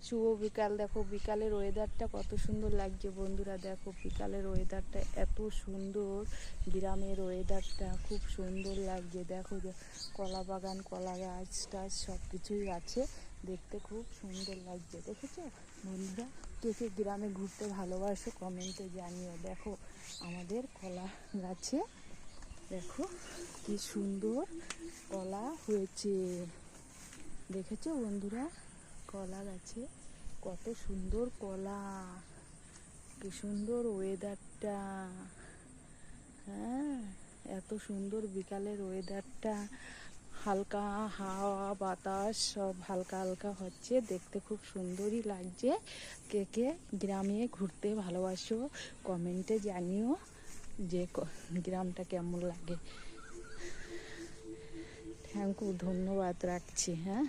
শুভ বিকাল। দেখো বিকালের ওয়েদারটা কত সুন্দর লাগছে বন্ধুরা। দেখো বিকালের ওয়েদারটা এত সুন্দর, গ্রামের ওয়েদারটা খুব সুন্দর লাগছে। দেখো যে কলা বাগান, কলা গাছ টাছ সব কিছুই আছে, দেখতে খুব সুন্দর লাগছে। দেখেছো বন্ধুরা, কে কে গ্রামে ঘুরতে ভালোবাসো কমেন্টে জানিও। দেখো আমাদের কলা গাছে দেখো কি সুন্দর কলা হয়েছে, দেখেছো বন্ধুরা? কলা গাছে কত সুন্দর কলা, কি সুন্দর ওয়েদারটা। হ্যাঁ, এত সুন্দর বিকালের ওয়েদারটা, হালকা হাওয়া বাতাস সব হালকা হালকা হচ্ছে, দেখতে খুব সুন্দরই লাগছে। কে কে গ্রামে ঘুরতে ভালোবাসো কমেন্টে জানিও যে গ্রামটা কেমন লাগে। থ্যাংক ইউ, ধন্যবাদ, রাখছি। হ্যাঁ।